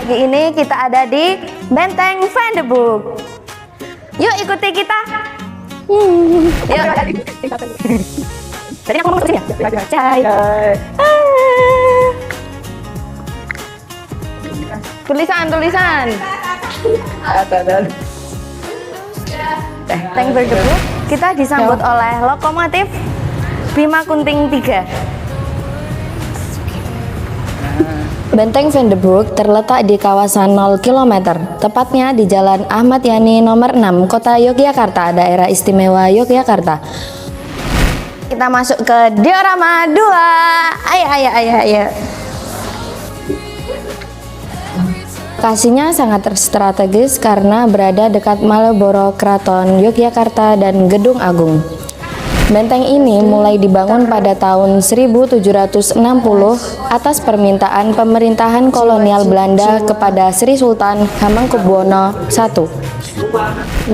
Pagi ini kita ada di Benteng Van de Broek. Yuk ikuti kita. Yuk. Tadi aku ngomong kesini ya? Cahaya. Tulisan. Benteng Van de Broek kita disambut oleh lokomotif Bima Kunting 3. Benteng Van de Broek terletak di kawasan 0 km, tepatnya di Jalan Ahmad Yani nomor 6, Kota Yogyakarta, Daerah Istimewa Yogyakarta. Kita masuk ke diorama 2. Ayo. Lokasinya sangat strategis karena berada dekat Malioboro, Keraton Yogyakarta, dan Gedung Agung. Benteng ini mulai dibangun pada tahun 1760 atas permintaan pemerintahan kolonial Belanda kepada Sri Sultan Hamengkubuwono I.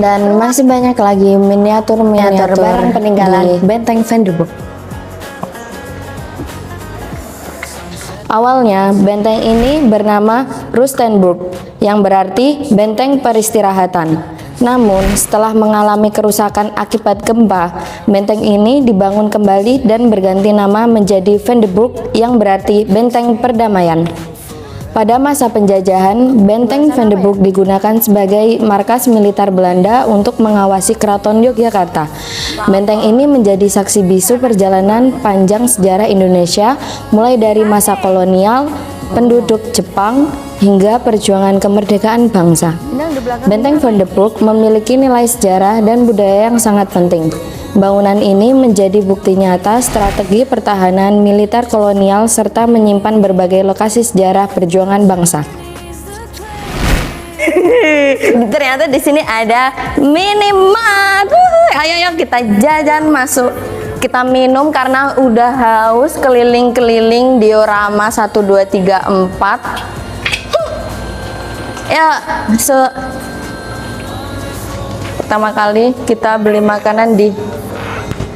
Dan masih banyak lagi miniatur barang peninggalan Benteng Van de Broek. Awalnya benteng ini bernama Rustenburg yang berarti benteng peristirahatan. Namun, setelah mengalami kerusakan akibat gempa, benteng ini dibangun kembali dan berganti nama menjadi Van de Broek yang berarti benteng perdamaian. Pada masa penjajahan, benteng Van de Broek digunakan sebagai markas militer Belanda untuk mengawasi Keraton Yogyakarta. Benteng ini menjadi saksi bisu perjalanan panjang sejarah Indonesia, mulai dari masa kolonial, penduduk Jepang, hingga perjuangan kemerdekaan bangsa. Benteng Van de Broek memiliki nilai sejarah dan budaya yang sangat penting. Bangunan ini menjadi bukti nyata strategi pertahanan militer kolonial serta menyimpan berbagai lokasi sejarah perjuangan bangsa. Ternyata di sini ada minimart. Ayo kita jajan masuk. Kita minum karena udah haus keliling-keliling diorama 1 2 3 4. Ya, pertama kali kita beli makanan di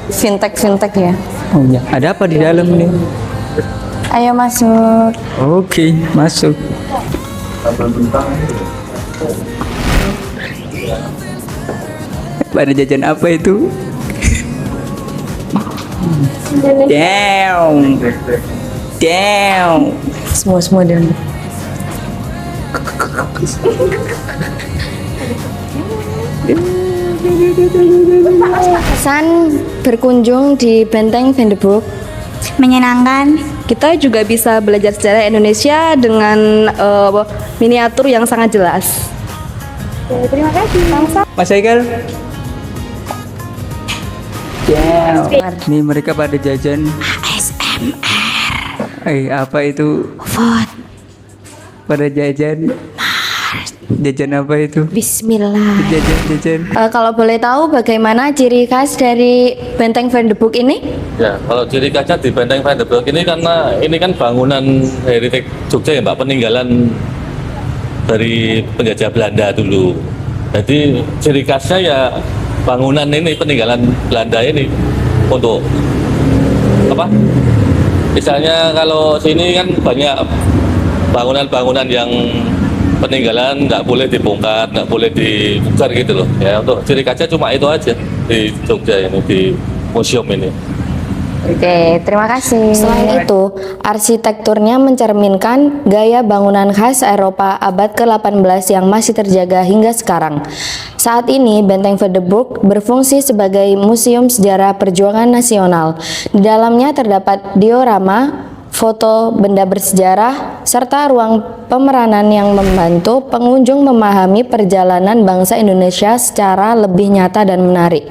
fintech ya. Oh ya, ada apa di dalam nih? Ayo masuk. Oke, masuk. Pada jajan apa itu? Damn. Semua dulu. Kesan berkunjung di Benteng Van de Broek menyenangkan. Kita juga bisa belajar sejarah Indonesia dengan miniatur yang sangat jelas. Terima kasih. Mas Haikal. Nih mereka pada jajan. ASMR. Apa itu? Food. Pada jajan. Jajan apa itu? Bismillah. Jajan. Kalau boleh tahu bagaimana ciri khas dari Benteng Van de Broek ini? Ya, kalau ciri khasnya di Benteng Van de Broek ini karena ini kan bangunan heritage Jogja ya Mbak, peninggalan dari penjajah Belanda dulu. Jadi ciri khasnya ya bangunan ini, peninggalan Belanda ini untuk apa? Misalnya kalau sini kan banyak bangunan-bangunan yang peninggalan nggak boleh dibongkar, nggak boleh dibongkar gitu loh. Ya untuk ciri khasnya cuma itu aja di Jogja ini, di museum ini. Oke, terima kasih. Selain itu, arsitekturnya mencerminkan gaya bangunan khas Eropa abad ke-18 yang masih terjaga hingga sekarang. Saat ini, Benteng Van de Broek berfungsi sebagai museum sejarah perjuangan nasional. Di dalamnya terdapat diorama, foto, benda bersejarah, serta ruang pemeranan yang membantu pengunjung memahami perjalanan bangsa Indonesia secara lebih nyata dan menarik.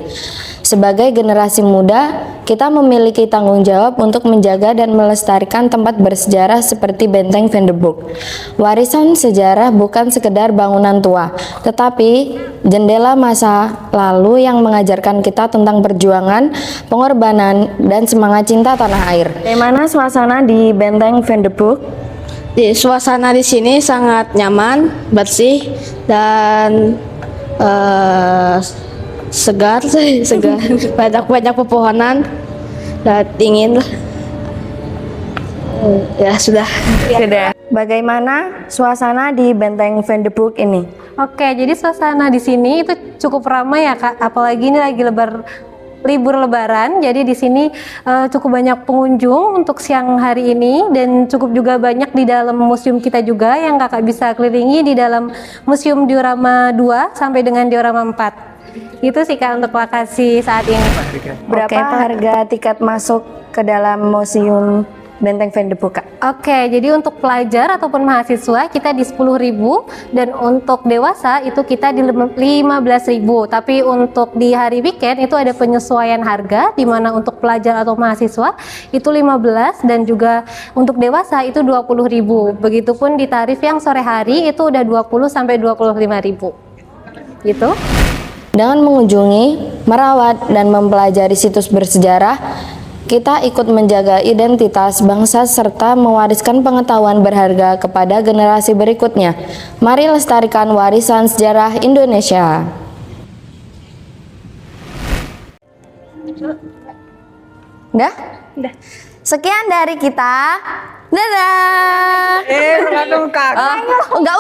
Sebagai generasi muda, kita memiliki tanggung jawab untuk menjaga dan melestarikan tempat bersejarah seperti Benteng Van de Broek. Warisan sejarah bukan sekedar bangunan tua, tetapi jendela masa lalu yang mengajarkan kita tentang perjuangan, pengorbanan, dan semangat cinta tanah air. Bagaimana suasana di Benteng Van de Broek? Suasana di sini sangat nyaman, bersih, dan segar banyak pepohonan dan dingin. Ya sudah. Sudah. Bagaimana suasana di Benteng Van de Broek ini? Oke, jadi suasana di sini itu cukup ramai ya Kak, apalagi ini lagi libur lebaran, jadi di sini cukup banyak pengunjung untuk siang hari ini dan cukup juga banyak di dalam museum kita juga yang Kakak bisa kelilingi di dalam Museum Diorama 2 sampai dengan Diorama 4. Itu sih Kak untuk lokasi saat ini. Berapa harga tiket masuk ke dalam Museum Benteng Van de Broek, Kak? Oke, jadi untuk pelajar ataupun mahasiswa kita di 10.000 dan untuk dewasa itu kita di 15.000. Tapi untuk di hari weekend itu ada penyesuaian harga di mana untuk pelajar atau mahasiswa itu 15 dan juga untuk dewasa itu 20.000. Begitupun di tarif yang sore hari itu udah 20 sampai 25.000. Gitu. Dengan mengunjungi, merawat, dan mempelajari situs bersejarah, kita ikut menjaga identitas bangsa serta mewariskan pengetahuan berharga kepada generasi berikutnya. Mari lestarikan warisan sejarah Indonesia. Udah? Udah. Sekian dari kita. Dadah. Nggak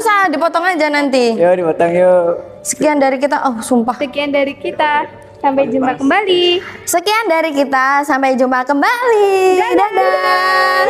usah, dipotong aja nanti. Yuk dipotong yuk. Sekian dari kita. Oh, sumpah. Sekian dari kita. Sampai jumpa kembali. Sekian dari kita, sampai jumpa kembali. Dadah.